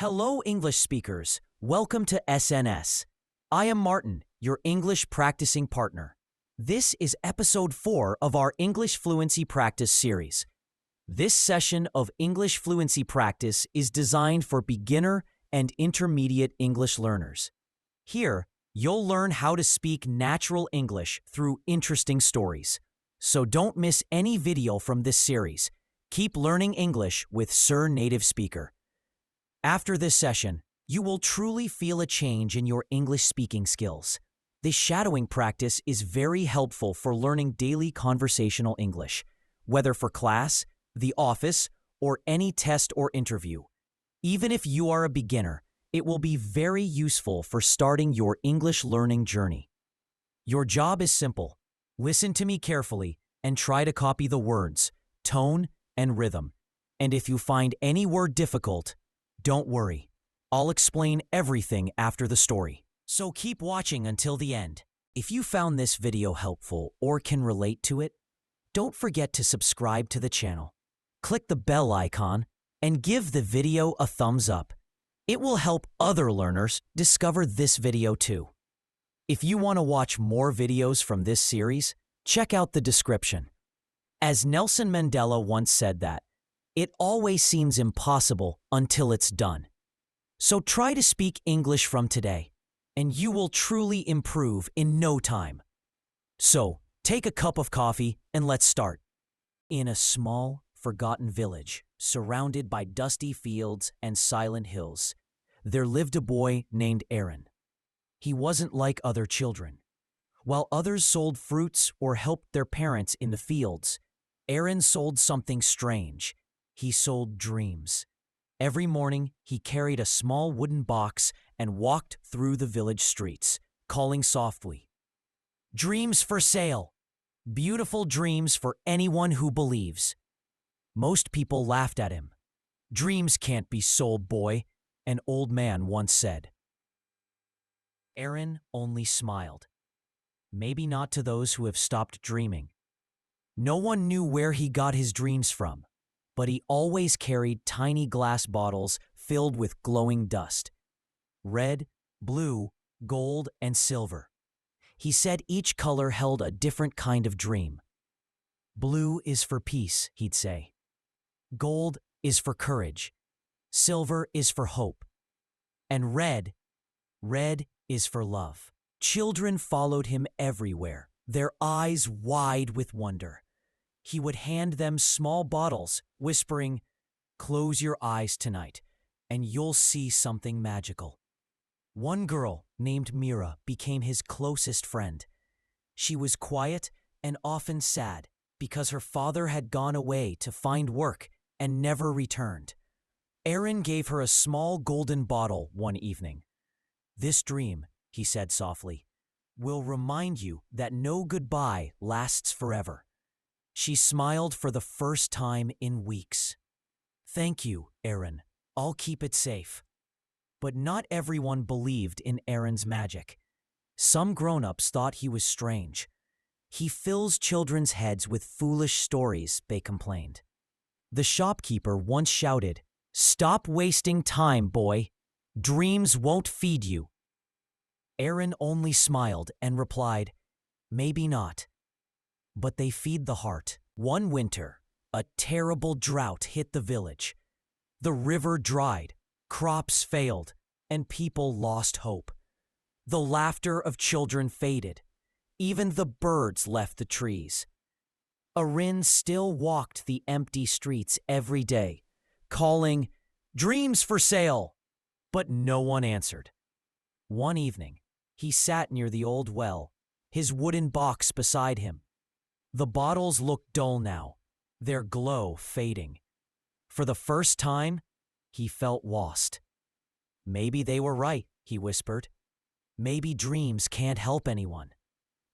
Hello, English speakers. Welcome to SNS. I am Martin, your English practicing partner. This is episode 4 of our English Fluency Practice series. This session of English Fluency Practice is designed for beginner and intermediate English learners. Here, you'll learn how to speak natural English through interesting stories. So don't miss any video from this series. Keep learning English with Sir Native Speaker. After this session, you will truly feel a change in your English speaking skills. This shadowing practice is very helpful for learning daily conversational English, whether for class, the office, or any test or interview. Even if you are a beginner, it will be very useful for starting your English learning journey. Your job is simple. Listen to me carefully and try to copy the words, tone, and rhythm. And if you find any word difficult, don't worry. I'll explain everything after the story. So keep watching until the end. If you found this video helpful or can relate to it, don't forget to subscribe to the channel. Click the bell icon and give the video a thumbs up. It will help other learners discover this video too. If you want to watch more videos from this series, check out the description. As Nelson Mandela once said that, it always seems impossible until it's done. So try to speak English from today, and you will truly improve in no time. So, take a cup of coffee and let's start. In a small, forgotten village, surrounded by dusty fields and silent hills, there lived a boy named Aaron. He wasn't like other children. While others sold fruits or helped their parents in the fields, Aaron sold something strange. He sold dreams. Every morning, he carried a small wooden box and walked through the village streets, calling softly, "Dreams for sale! Beautiful dreams for anyone who believes." Most people laughed at him. "Dreams can't be sold, boy," an old man once said. Aaron only smiled. Maybe not to those who have stopped dreaming. No one knew where he got his dreams from, but he always carried tiny glass bottles filled with glowing dust. Red, blue, gold, and silver. He said each color held a different kind of dream. Blue is for peace, he'd say. Gold is for courage. Silver is for hope. And red is for love. Children followed him everywhere, their eyes wide with wonder. He would hand them small bottles, whispering, "Close your eyes tonight, and you'll see something magical." One girl, named Mira, became his closest friend. She was quiet and often sad because her father had gone away to find work and never returned. Aaron gave her a small golden bottle one evening. "This dream," he said softly, "will remind you that no goodbye lasts forever." She smiled for the first time in weeks. "Thank you, Aaron. I'll keep it safe." But not everyone believed in Aaron's magic. Some grown-ups thought he was strange. "He fills children's heads with foolish stories," they complained. The shopkeeper once shouted, "Stop wasting time, boy. Dreams won't feed you." Aaron only smiled and replied, "Maybe not. But they feed the heart." One winter, a terrible drought hit the village. The river dried, crops failed, and people lost hope. The laughter of children faded. Even the birds left the trees. Aaron still walked the empty streets every day, calling, "Dreams for sale!" But no one answered. One evening, he sat near the old well, his wooden box beside him. The bottles looked dull now, their glow fading. For the first time, he felt lost. "Maybe they were right," he whispered. "Maybe dreams can't help anyone."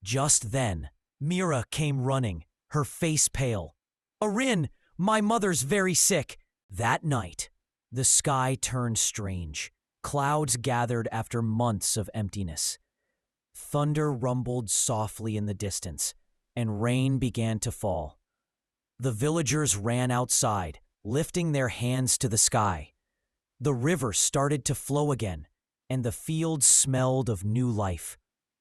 Just then, Mira came running, her face pale. "Aaron, my mother's very sick." That night, the sky turned strange. Clouds gathered after months of emptiness. Thunder rumbled softly in the distance, and rain began to fall. The villagers ran outside, lifting their hands to the sky. The river started to flow again, and the fields smelled of new life.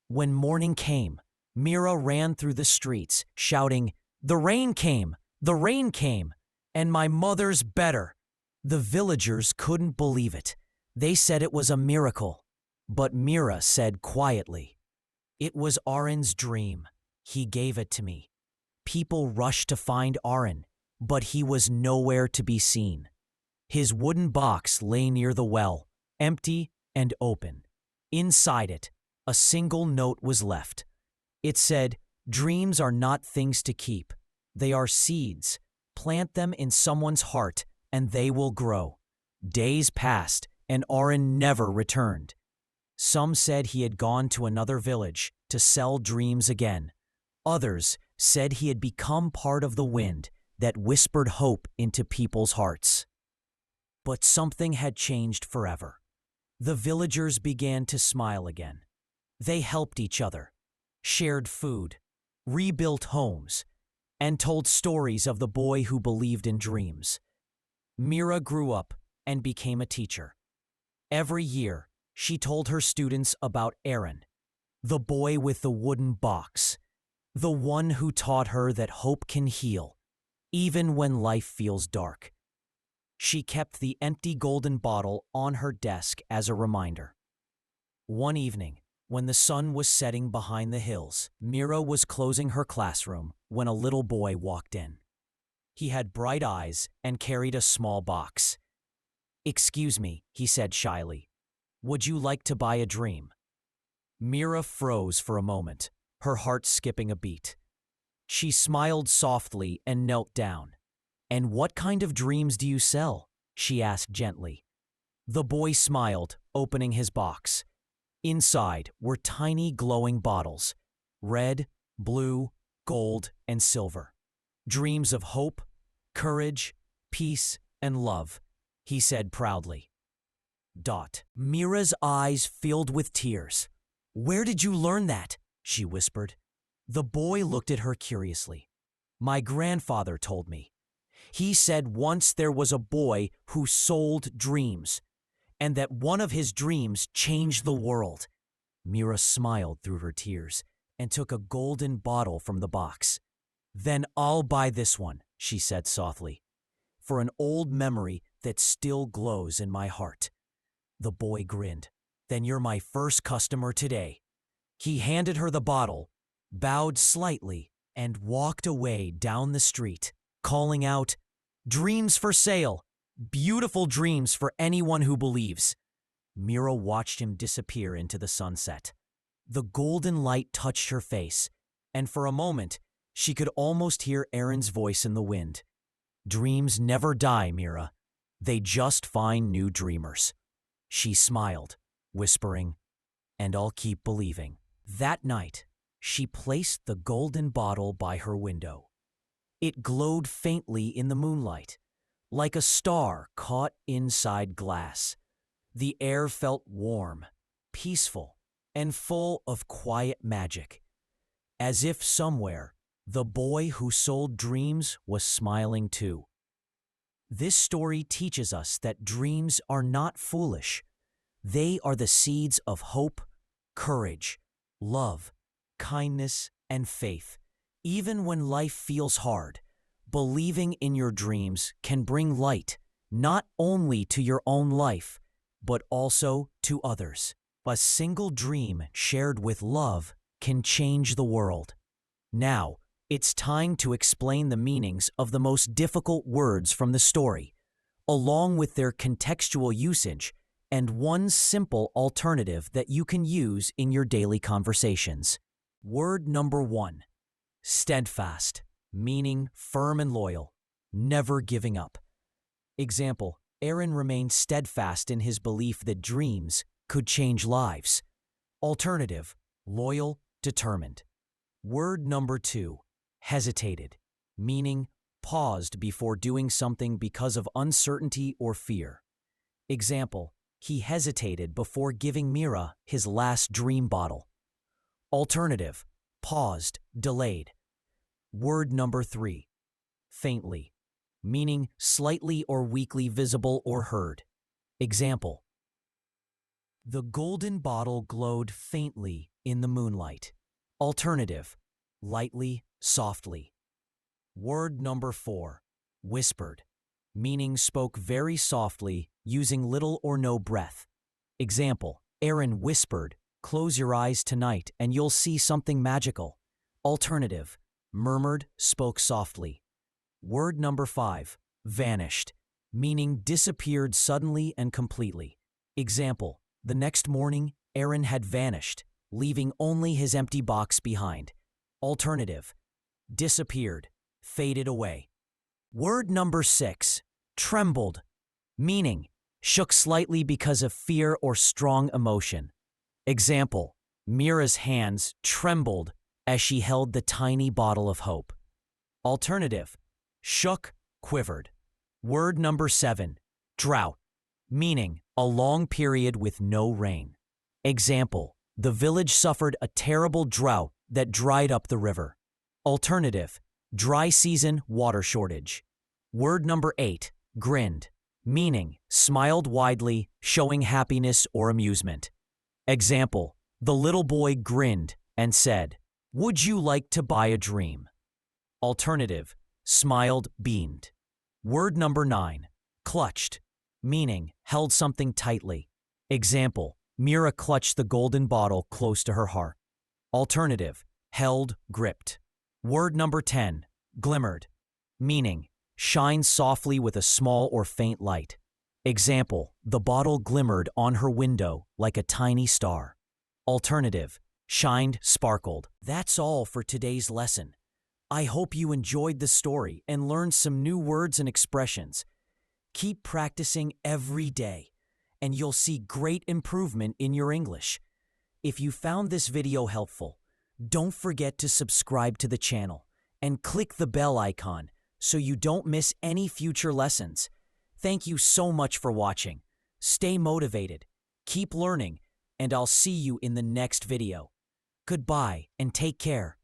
When morning came, Mira ran through the streets, shouting, "The rain came! The rain came! And my mother's better!" The villagers couldn't believe it. They said it was a miracle. But Mira said quietly, "It was Aaron's dream. He gave it to me." People rushed to find Aaron, but he was nowhere to be seen. His wooden box lay near the well, empty and open. Inside it, a single note was left. It said, "Dreams are not things to keep. They are seeds. Plant them in someone's heart, and they will grow." Days passed, and Aaron never returned. Some said he had gone to another village to sell dreams again. Others said he had become part of the wind that whispered hope into people's hearts. But something had changed forever. The villagers began to smile again. They helped each other, shared food, rebuilt homes, and told stories of the boy who believed in dreams. Mira grew up and became a teacher. Every year, she told her students about Aaron, the boy with the wooden box, the one who taught her that hope can heal, even when life feels dark. She kept the empty golden bottle on her desk as a reminder. One evening, when the sun was setting behind the hills, Mira was closing her classroom when a little boy walked in. He had bright eyes and carried a small box. "Excuse me," he said shyly. "Would you like to buy a dream?" Mira froze for a moment, her heart skipping a beat. She smiled softly and knelt down. "And what kind of dreams do you sell?" she asked gently. The boy smiled, opening his box. Inside were tiny glowing bottles, red, blue, gold, and silver. "Dreams of hope, courage, peace, and love," he said proudly. Mira's eyes filled with tears. "Where did you learn that?" she whispered. The boy looked at her curiously. "My grandfather told me. He said once there was a boy who sold dreams, and that one of his dreams changed the world." Mira smiled through her tears and took a golden bottle from the box. "Then I'll buy this one," she said softly, "for an old memory that still glows in my heart." The boy grinned. "Then you're my first customer today." He handed her the bottle, bowed slightly, and walked away down the street, calling out, "Dreams for sale! Beautiful dreams for anyone who believes." Mira watched him disappear into the sunset. The golden light touched her face, and for a moment, she could almost hear Aaron's voice in the wind. "Dreams never die, Mira. They just find new dreamers." She smiled, whispering, "And I'll keep believing." That night, she placed the golden bottle by her window. It glowed faintly in the moonlight, like a star caught inside glass. The air felt warm, peaceful, and full of quiet magic. As if somewhere, the boy who sold dreams was smiling too. This story teaches us that dreams are not foolish. They are the seeds of hope, courage, love, kindness, and faith. Even when life feels hard, believing in your dreams can bring light not only to your own life, but also to others. A single dream shared with love can change the world. Now, it's time to explain the meanings of the most difficult words from the story, along with their contextual usage and one simple alternative that you can use in your daily conversations. Word number 1, steadfast, meaning firm and loyal, never giving up. Example, Aaron remained steadfast in his belief that dreams could change lives. Alternative, loyal, determined. Word number 2, hesitated, meaning paused before doing something because of uncertainty or fear. Example, he hesitated before giving Mira his last dream bottle. Alternative, paused, delayed. Word number 3, faintly, meaning slightly or weakly visible or heard. Example: the golden bottle glowed faintly in the moonlight. Alternative: lightly, softly. Word number 4, whispered, meaning spoke very softly, using little or no breath. Example: Aaron whispered, "Close your eyes tonight and you'll see something magical." Alternative: murmured, spoke softly. Word number 5, vanished, meaning disappeared suddenly and completely. Example: the next morning, Aaron had vanished, leaving only his empty box behind. Alternative: disappeared, faded away. Word number 6, trembled, meaning shook slightly because of fear or strong emotion. Example: Mira's hands trembled as she held the tiny bottle of hope. Alternative: shook, quivered. Word number 7, drought, meaning a long period with no rain. Example: the village suffered a terrible drought that dried up the river. Alternative: dry season, water shortage. Word number 8, grinned, meaning smiled widely, showing happiness or amusement. Example: the little boy grinned and said, "Would you like to buy a dream?" Alternative: smiled, beamed. Word number 9, clutched, meaning held something tightly. Example: Mira clutched the golden bottle close to her heart. Alternative: held, gripped. Word number 10, glimmered, meaning shines softly with a small or faint light. Example: the bottle glimmered on her window like a tiny star. Alternative: shined, sparkled. That's all for today's lesson. I hope you enjoyed the story and learned some new words and expressions. Keep practicing every day, and you'll see great improvement in your English. If you found this video helpful, don't forget to subscribe to the channel and click the bell icon so you don't miss any future lessons. Thank you so much for watching. Stay motivated, keep learning, and I'll see you in the next video. Goodbye and take care.